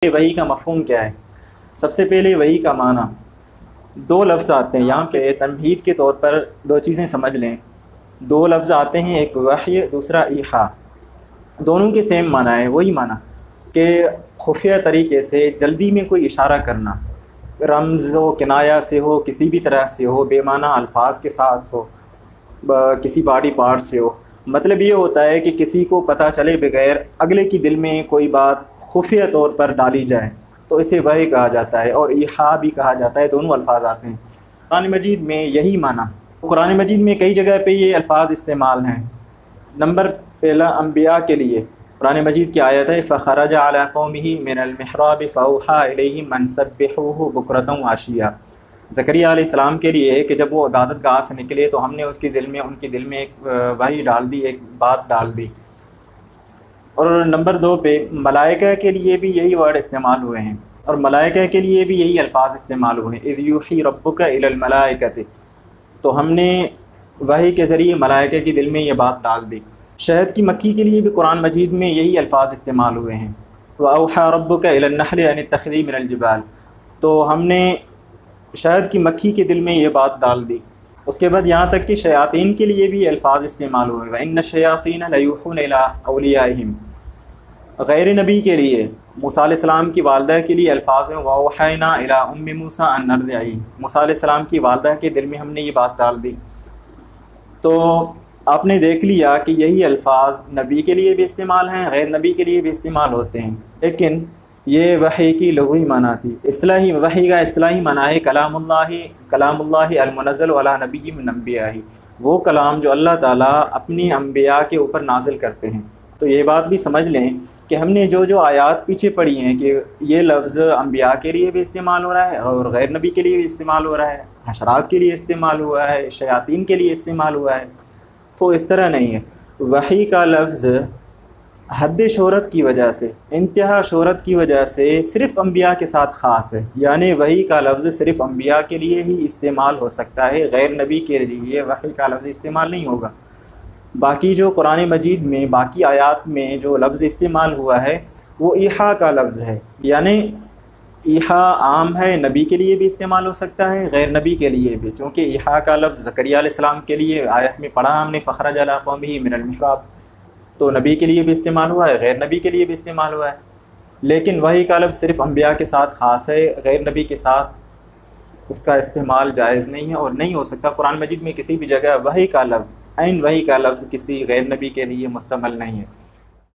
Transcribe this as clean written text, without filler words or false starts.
وحی کا مفہوم کیا ہے؟ سب سے پہلے وحی کا معنی، دو لفظ آتے ہیں یہاں پہ تمہید کے طور پر، دو چیزیں سمجھ لیں۔ دو لفظ آتے ہیں، ایک وحی دوسرا ایحاء، دونوں کے سیم معنی ہے، وہی معنی کہ خفیہ طریقے سے جلدی میں کوئی اشارہ کرنا، رمز ہو، کنایہ سے ہو، کسی بھی طرح سے ہو، بے معنی الفاظ کے ساتھ ہو، کسی باڈی پارٹ سے ہو۔ مطلب یہ ہوتا ہے کہ کسی کو پتہ چلے بغیر اگلے کی دل میں کوئی بات خفیہ طور پر ڈالی جائے تو اسے وحی کہا جاتا ہے، اور ایحاء بھی کہا جاتا ہے، دونوں الفاظ آتے ہیں قرآن مجید میں یہی معنی۔ قرآن مجید میں کئی جگہ پہ یہ الفاظ استعمال ہیں۔ نمبر پہلا انبیاء کے لیے قرآن مجید کی آیت ہے فَخَرَجَ عَلَىٰ قَوْمِهِ مِنَ الْمِحْرَابِ فَأَوْحَىٰ إِلَيْهِمْ أَنْ سَبِّحُوهُ بُكْرَةً وَعَشِيًّا۔ زکریا علیہ السلام کے لیے کہ جب وہ عبادت گاہ سے نکلے تو ہم نے ان کے دل میں ایک وحی ڈال دی، ایک بات ڈال دی۔ اور نمبر دو پہ ملائکہ کے لیے بھی یہی ورڈ استعمال ہوئے ہیں، اور ملائکہ کے لیے بھی یہی الفاظ استعمال ہوئے ہیں اِذْ يُوحِي رَبُّكَ إِلَى الْمَلَائِكَةِ، تو ہم نے وحی کے ذریعے ملائکہ کے دل میں یہ بات ڈال دی۔ شہد کی مکھی کے لیے بھی قرآن مجید میں یہی الفاظ استعمال ہوئے ہیں وَأَوْحَىٰ رَبُّكَ إِلَى النَّحْلِ أَنِ اتَّخِذِي مِنَ الْجِبَالِ، تو ہم نے شہد کی مکھی کے دل میں یہ بات ڈال دی۔ اس کے بعد یہاں تک کہ شیاطین کے لیے بھی الفاظ استعمال ہوئے وَإِنَّ الشَّيَاطِينَ لَيُوحُونَ إِلَىٰ أَوْلِيَائِهِمْ۔ غیر نبی کے لیے، موسیٰ علیہ السلام کی والدہ کے لیے الفاظ ہیں وَأَوْحَيْنَا إِلَىٰ أُمِّ مُوسَىٰ أَنْ أَرْضِعِيهِ، موسیٰ علیہ السلام کی والدہ کے دل میں ہم نے یہ بات ڈال دی۔ تو آپ نے دیکھ لیا کہ یہی الفاظ نبی کے لیے بھی استعمال ہیں، غیر نبی کے لیے بھی استعمال ہوتے ہیں، لیکن یہ وحی کی لغوی معنی تھی۔ اصطلاحی وحی کا اصطلاحی معنی ہے کلام اللہ المنزل علی نبی من انبیاءہ، وہ کلام جو اللہ تعالیٰ اپنی انبیاء کے اوپر نازل کرتے ہیں۔ تو یہ بات بھی سمجھ لیں کہ ہم نے جو آیات پیچھے پڑھی ہیں کہ یہ لفظ انبیاء کے لیے بھی استعمال ہو رہا ہے اور غیر نبی کے لیے بھی استعمال ہو رہا ہے، حشرات کے لیے استعمال ہوا ہے، شیاطین کے لیے استعمال ہوا ہے، تو اس طرح نہیں ہے۔ وحی کا لفظ حد شہرت کی وجہ سے، انتہا شہرت کی وجہ سے صرف انبیاء کے ساتھ خاص ہے، یعنی وحی کا لفظ صرف انبیاء کے لیے ہی استعمال ہو سکتا ہے، غیر نبی کے لیے وحی کا لفظ استعمال نہیں ہوگا۔ باقی جو قرآن مجید میں باقی آیات میں جو لفظ استعمال ہوا ہے وہ ایحاء کا لفظ ہے، یعنی ایحاء عام ہے، نبی کے لیے بھی استعمال ہو سکتا ہے، غیر نبی کے لیے بھی، چونکہ ایحاء کا لفظ زکریا علیہ السلام کے لیے آیت میں پڑھا ہم نے فخرج علی قومہ من المحراب، تو نبی کے لیے بھی استعمال ہوا ہے، غیر نبی کے لیے بھی استعمال ہوا ہے، لیکن وحی کا لفظ صرف انبیاء کے ساتھ خاص ہے، غیر نبی کے ساتھ اس کا استعمال جائز نہیں ہے اور نہیں ہو سکتا۔ قرآن مجید میں کسی بھی جگہ وحی کا لفظ، عین وحی کا لفظ کسی غیر نبی کے لیے مستعمل نہیں ہے۔